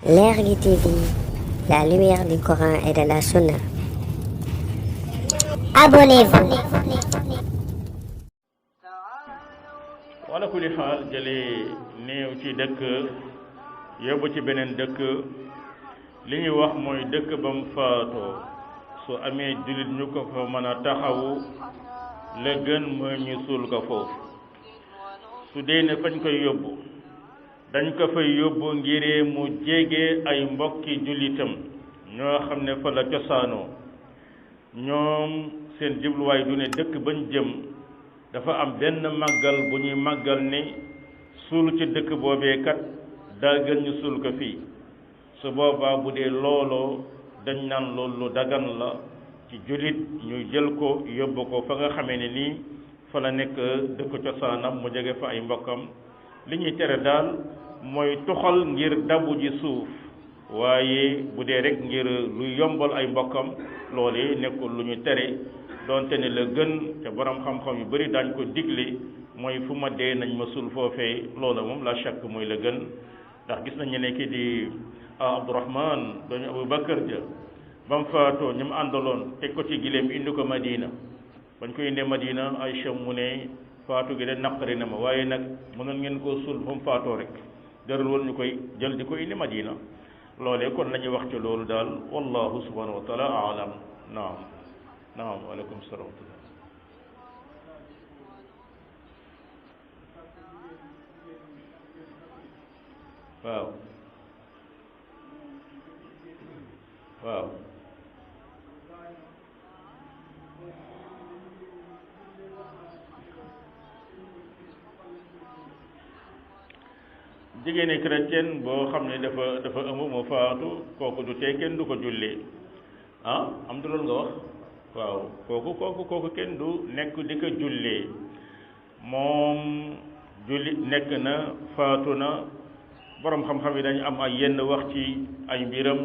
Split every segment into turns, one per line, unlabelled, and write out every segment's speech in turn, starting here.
L'Ergue TV, la lumière du Coran et de la Sunna. Abonnez-vous.
wala kulli xaal jëlee néew ci dëkk yóbbu ci beneen dëkk li ñuy wax mooy dëkk ba mu faatoo su amee jullit ñu ko fa mën a taxawu la gën mooy ñu suul ko foofu su dee ne fañ koy yóbbu dañ ko fay yóbbu ngiree mu jege ay mbokki jullitam ñoo xam ne fa la cosaanoo ñoom seen jubluwaay du ne dëkk bañ jëm dafa am benn màggal bu ñuy màggal ni suul ci dëkk boobee kat daa gën ñu suul ko fii su boobaa bu dee looloo dañ naan loolu lu dagan la ci jullit ñu jël ko yóbbu ko fa nga xamee ne nii fa la nekk dëkk cosaanam mu jege fa ay mbokkam li ñuy tere daal mooy tuxal ngir dabu ji suuf waaye bu dee rek ngir lu yombal ay mbokkam loolee nekkul lu ñu tere doonte ne la gën te borom xam-xam yu bari daañ ko digle mooy fu ma dee nañ ma suul foofee loola moom la chàkk mooy la gën ndax gis nañu ne kii di Abdourahman dooñu Abu Bakar ja ba mu faatoo ñu mu àndaloon teg ko ci gileem indi ko Madina bañ ko indee Madina Aïcha mu ne faatu gi de naqari na ma waaye nag mënoon ngeen koo suul fa mu faatoo rek jarul woon ñu koy jël di ko indi Madina loolee kon la ñuy wax ci loolu daal wallahu subhanahu wa taala alam naam naam waaleykum salaam waaw waaw jigéeni chrétien boo xam ne dafa ëmb mu faatu kooku du tee kenn du ko jullee am du loolu nga wax waaw kooku kenn du nekk di ko jullee moom julli nekk na faatu na borom xam-xam yi dañu am ay yenn wax ci ay mbiram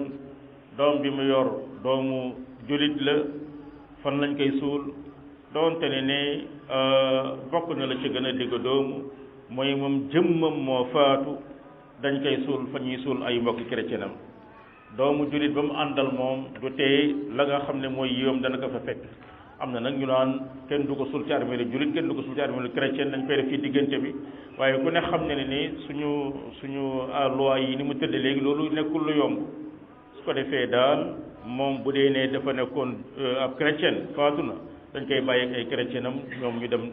doom bi mu yor doomu jullit la fan lañ koy suul doonte ne bokk na la ci gën a digg doomu mooy moom jëmmam moo faatu dañ koy suul fa ñuy suul ay mbokki chrétienam doomu jullit ba mu àndal moom du tey la nga xam ne mooy yiwam dana ko fa fekk am na nag ñu naan kenn du ko suul ci armeelu jullit kenn du ko suul ci armeelu chrétien dañ koy def ci diggante bi waaye ku ne xam ne ni suñu loi yi ni mu tëdd léegi loolu nekkul lu yomb su ko defee daal moom bu dee ne dafa nekkoon ab chrétien faatu na dañ koy bàyyi ak ay chrétienam ñoom ñu dem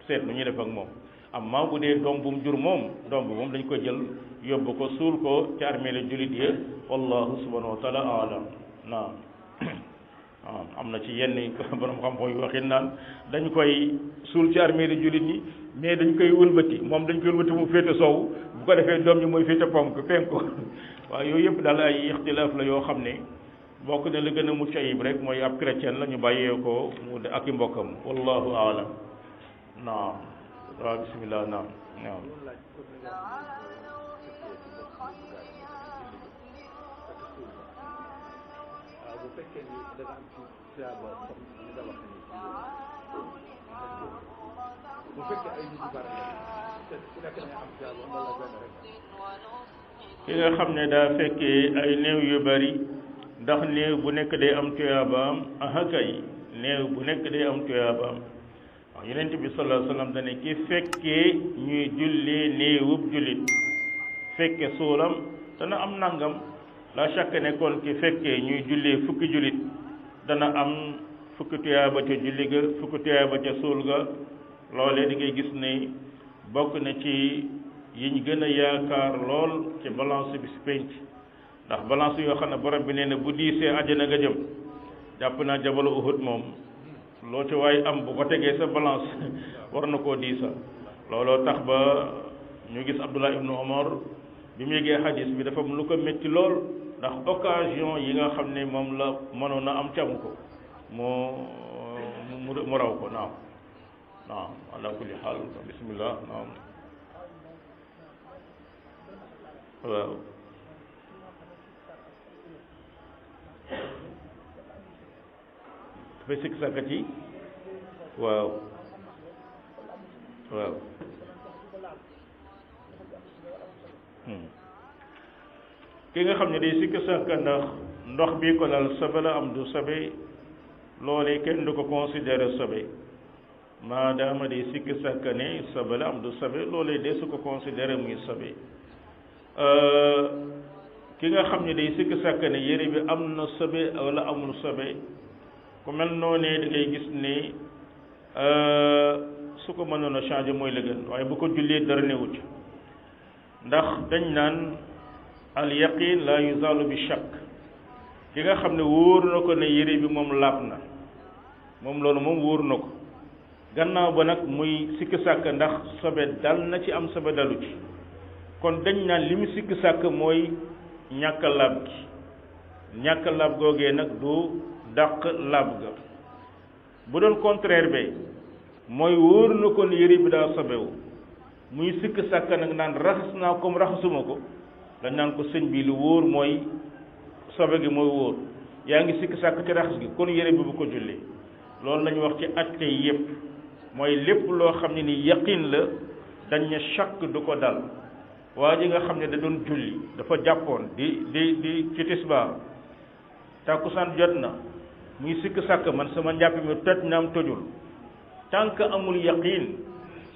seet lu ñuy def ak moom amma bu dee doom bu mu jur moom doom bu moom dañ ko jël yóbbu ko suul ko ci armeelu jullit ya wallahu subhanahu wa taala alam naam waaw am na ci yenn borom xam-xam yu waxin naan dañ koy suul ci armeelu jullit ñi mais dañ koy wëlbati moom dañ koy wëlbati mu féete sow bu ko defee doom ñi mooy féete penku waaw yooyu yëpp daal ay ixtilaaf la yoo xam ne bokk na la gën a mucc ayib rek mooy ab chrétien la ñu bàyyee ko mu ak i mbokkam wallahu alam naam waaw bismillah naam naam ki nga xam ne daa fekkee ay néew yu bari ndax néew bu nekk day am tuyaabaam kay néew bu nekk day am tuyaabaam waaw Yonent bi sallallahu alayhi wa sallam dane ki fekkee ñuy jullee néewub jullit fekke suulam dana am nangam la chaque ne kon ki fekkee ñuy jullee fukki jullit dana am fukki tuyaaba ca julli ga fukki tuyaaba ca suul ga loolee di ngay gis ne bokk na ci yiñ gën a yaakaar lool ci balance bi si penc ndax balance yoo xam ne borom bi nee na bu diisee àjjana nga jëm jàpp naa jabalu Uhud moom loo ci waaye am bu ko tegee sa balance war na koo diisa looloo tax ba ñu gis Abdullah ibnu Omar bi mu yëgee xadis bi dafa lu ko métti lool ndax occasion yi nga xam ne moom la mënoon a am ci amu ko mu raw ko naam naam ala kulli xaal bismillah naam waaw dafay sikk sàkkat yi waaw waaw ki nga xam ne day sikk sàkk ndax ndox bi ko lal sobe la am du sobe loolee kenn du ko considéré sobe maadaama day sikk sàkk ne sobe la am du sobe loolee de su ko considéré muy sobe ki nga xam ne day sikk sàkk ne yére bi am na sobe wala amul sobe ku mel noonee da ngay gis ne su ko mënoon a changé mooy la gën waaye bu ko jullee dara newut ndax dañ naan al yaqin la yuzalu bi shakk ki nga xam ne wóor na ko ne yére bi moom laab na moom loolu moom wóor na ko gannaaw ba nag muy sikk sàkk ndax sobe dal na ci am sobe dalu ci kon dañ naan li mu sikk sàkk mooy ñàkk laab gi ñàkk laab googee nag du dàq laab ga bu doon contraire be mooy wóor na ko ne yére bi daa sobewu muy sikk sàkk nag naan raxas naa comme raxasuma ko dañ naan ko sëñ bi lu wóor mooy sobe gi mooy wóor yaa ngi sikk sàkk ci raxas gi kon yére bi bu ko jullee loolu lañu wax ci atte yépp mooy lépp loo xam ne ni yaqin la dañ ne shakk du ko dal waa ji nga xam ne da doon julli dafa jàppoon di ci tisbaar tàkkusaan jot na muy sikk sàkk man sama njàpp mi toj na am tojul tant que amul yaqin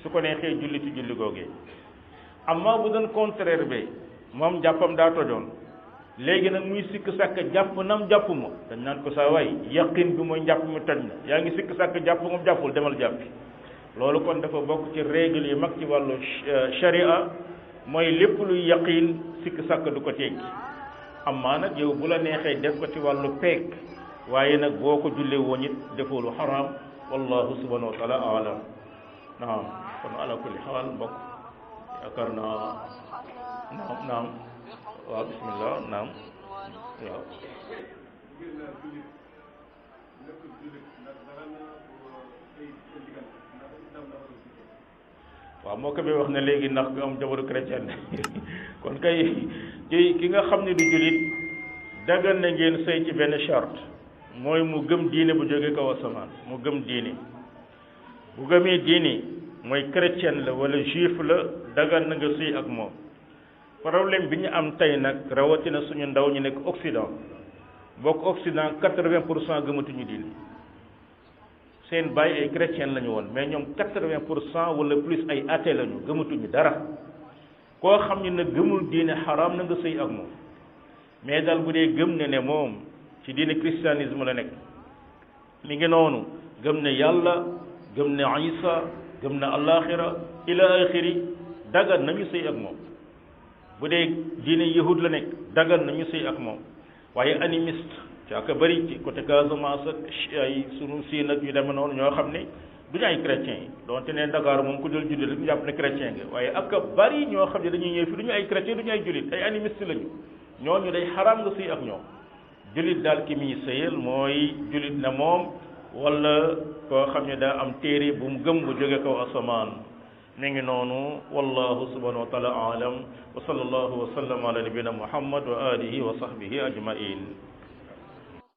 su ko neexee julli ci julli googee amma bu doon contraire bi moom jàppam daa tojoon léegi nag muy sikk sàkk jàpp nam jàpp ma dañ naan ko saa waay yaqin bi mooy njàpp mi toj na yaa ngi sikk sàkk jàpp moom jàppul demal jàppi loolu kon dafa bokk ci règle yi mag ci wàllu sharia mooy lépp luy yaqin sikk sàkk du ko teggi amma nag yow bu la neexee def ko ci wàllu peek waaye nag boo ko jullee woon it defoo lu xaraam wallahu subhanahu wa taala alam naam kon ala kulli xaal mbokk yaakaar naa naam waaw bismillah naam waaw waaw moo ko bi wax ne léegi ndax nga am jabaru chrétien kon kay ki nga xam ne du jullit dagan na ngeen sëy ci benn charte mooy mu gëm diine bu jóge kaw asamaan mu gëm diine bu gëmee diine mooy chrétien la wala juif la dagan na nga sëy ak moom problème bi ñu am tey nag rawatina suñu ndaw ñu nekk Occident bokk Occident 80% gëmatuñu diine seen bàyyi ay chrétien lañu woon mais ñoom 80% wala plus ay athée lañu gëmatuñu dara koo xam ne nag gëmul diine xaraam na nga sëy ak moom mais daal bu dee gëm ne moom ci diine christianisme la nekk mi ngi noonu gëm ne yàlla gëm ne Isa gëm na alaxira ila axiri dagan nañu sëy ak moom bu dee diine yahud la nekk dagan nañu sëy ak moom waaye animiste ci ak bëri ci côté Casamance ak ay sunu siin ak yu demee noonu ñoo xam ne duñu ay chrétiens yi donte ne Dakar moom ku dul jullit rek ñu jàpp ne chrétien nga waaye ak bëri ñoo xam ne dañuy ñëw fi duñu ay chrétien duñu ay jullit ay animiste lañu ñooñu day xaraam nga sëy ak ñoom jullit daal ki muy sëyal mooy jullit na moom wala koo xam ne daa am téere bu mu gëm bu jóge kaw asamaan mi ngi noonu wallahu subhanahu wa taala alam wa sallallahu wa sallam ala nabina muhammad wa alihi wa sahbihi ajmain